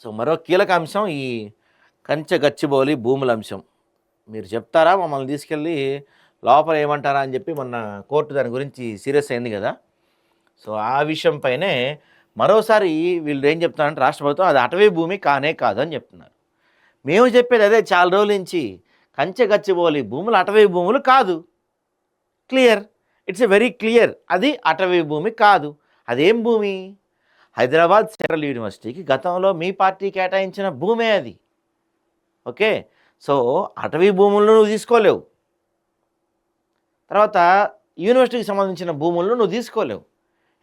So మరో కీలక అంశం ఈ కంచె గచ్చిబౌలి భూముల అంశం. మీరు చెప్తారా? మమ్మల్ని తీసుకెళ్ళి లోపల ఏమంటారా అని చెప్పి మొన్న కోర్టు దాని గురించి సీరియస్ అయింది కదా! సో ఆ విషయం పైనే మరోసారి వీళ్ళు ఏం చెప్తున్నారంటే రాష్ట్ర ప్రభుత్వం అది అటవీ భూమి కానే కాదు అని చెప్తున్నారు. మేము చెప్పేది అదే చాలా రోజుల నుంచి. కంచె గచ్చిబౌలి భూములు అటవీ భూములు కాదు. Clear. It's a very clear. అది అటవీ భూమి కాదు. అదేం భూమి? హైదరాబాద్ సెంట్రల్ యూనివర్సిటీకి గతంలో మీ పార్టీ కేటాయించిన భూమే అది. ఓకే. సో అటవీ భూములను నువ్వు తీసుకోలేవు. తర్వాత యూనివర్సిటీకి సంబంధించిన భూములను నువ్వు తీసుకోలేవు.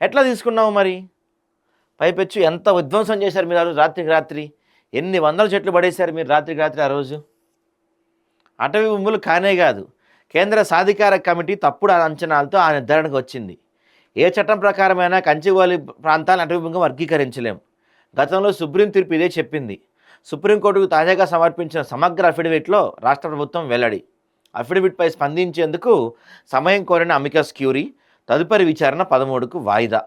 ఎట్లా తీసుకున్నావు మరి? పైపెచ్చు ఎంత విధ్వంసం చేశారు మీరు ఆ రోజు రాత్రికి రాత్రి. ఎన్ని వందల చెట్లు పడేశారు మీరు రాత్రికి రాత్రి ఆ రోజు. అటవీ భూములు కానే కాదు. కేంద్ర సాధికార కమిటీ తప్పుడు అంచనాలతో ఆ నిర్ధారణకు వచ్చింది. ఏ చట్టం ప్రకారమైనా కంచెగోలి ప్రాంతాలను అటవీ భూమిగా వర్గీకరించలేం. గతంలో సుప్రీం తీర్పు ఇదే చెప్పింది. సుప్రీంకోర్టుకు తాజాగా సమర్పించిన సమగ్ర అఫిడవిట్లో రాష్ట్ర ప్రభుత్వం వెల్లడి. అఫిడవిట్పై స్పందించేందుకు సమయం కోరిన అమికస్ క్యూరీ తదుపరి విచారణ 13కు వాయిదా.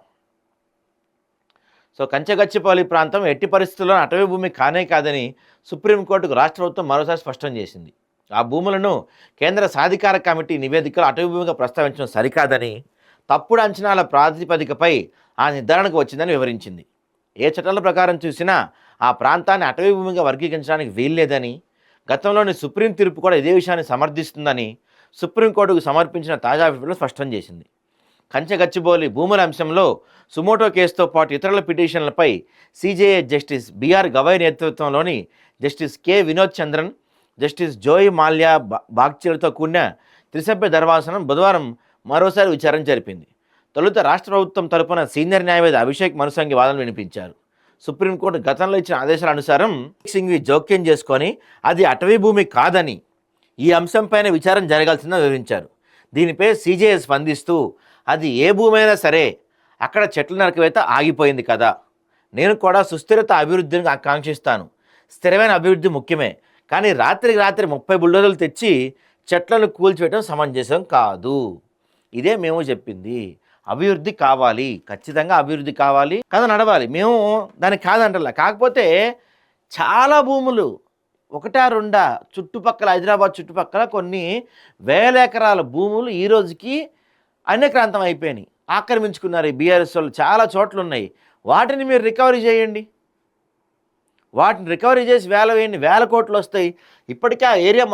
సో కంచెగచ్చిబౌలి ప్రాంతం ఎట్టి పరిస్థితుల్లో అటవీ భూమి కానే కాదని సుప్రీంకోర్టుకు రాష్ట్ర ప్రభుత్వం మరోసారి స్పష్టం చేసింది. ఆ భూములను కేంద్ర సాధికార కమిటీ నివేదికలో అటవీ భూమిగా ప్రస్తావించడం సరికాదని, తప్పుడు అంచనాల ప్రాతిపదికపై ఆ నిర్ధారణకు వచ్చిందని వివరించింది. ఏ చట్టాల ప్రకారం చూసినా ఆ ప్రాంతాన్ని అటవీ భూమిగా వర్గీకరించడానికి వీల్లేదని, గతంలోని సుప్రీం తీర్పు కూడా ఇదే విషయాన్ని సమర్థిస్తుందని సుప్రీంకోర్టుకు సమర్పించిన తాజా అఫిడవిట్లో స్పష్టం చేసింది. కంచెగచ్చిబౌలి భూముల అంశంలో సుమోటో కేసుతో పాటు ఇతరుల పిటిషన్లపై సిజేఐ జస్టిస్ బిఆర్ గవై నేతృత్వంలోని justice K Vinod Chandran, justice Joymalya బాగ్చీలతో కూడిన త్రిసభ్య ధర్మాసనం బుధవారం మరోసారి విచారణ జరిపింది. తొలుత రాష్ట్ర ప్రభుత్వం తరపున సీనియర్ న్యాయవాది అభిషేక్ మనుసంగి వాదనలు వినిపించారు. సుప్రీంకోర్టు గతంలో ఇచ్చిన ఆదేశాల అనుసారం సింఘ్వి జోక్యం చేసుకొని అది అటవీ భూమి కాదని, ఈ అంశంపైన విచారణ జరగాల్సిందని వివరించారు. దీనిపై సిజేఐ స్పందిస్తూ అది ఏ భూమి అయినా సరే అక్కడ చెట్ల నరకవేత ఆగిపోయింది కదా, నేను కూడా సుస్థిరత అభివృద్ధిని ఆకాంక్షిస్తాను. స్థిరమైన అభివృద్ధి ముఖ్యమే, కానీ రాత్రికి రాత్రి 30 బుల్డోజర్లు తెచ్చి చెట్లను కూల్చివేయడం సమంజసం కాదు. ఇదే మేము చెప్పింది. అభివృద్ధి కావాలి, ఖచ్చితంగా అభివృద్ధి కావాలి, కథ నడవాలి. మేము దానికి కాదంటలా. కాకపోతే చాలా భూములు ఒకటా రెండా చుట్టుపక్కల హైదరాబాద్ చుట్టుపక్కల కొన్ని వేల ఎకరాల భూములు ఈ రోజుకి అన్యక్రాంతం అయిపోయినాయి. ఆక్రమించుకున్నారు ఈ బీఆర్ఎస్ వాళ్ళు. చాలా చోట్ల ఉన్నాయి. వాటిని మీరు రికవరీ చేయండి. వాటిని రికవరీ చేసి వేల కోట్లు వస్తాయి. ఇప్పటికే ఆ ఏరియా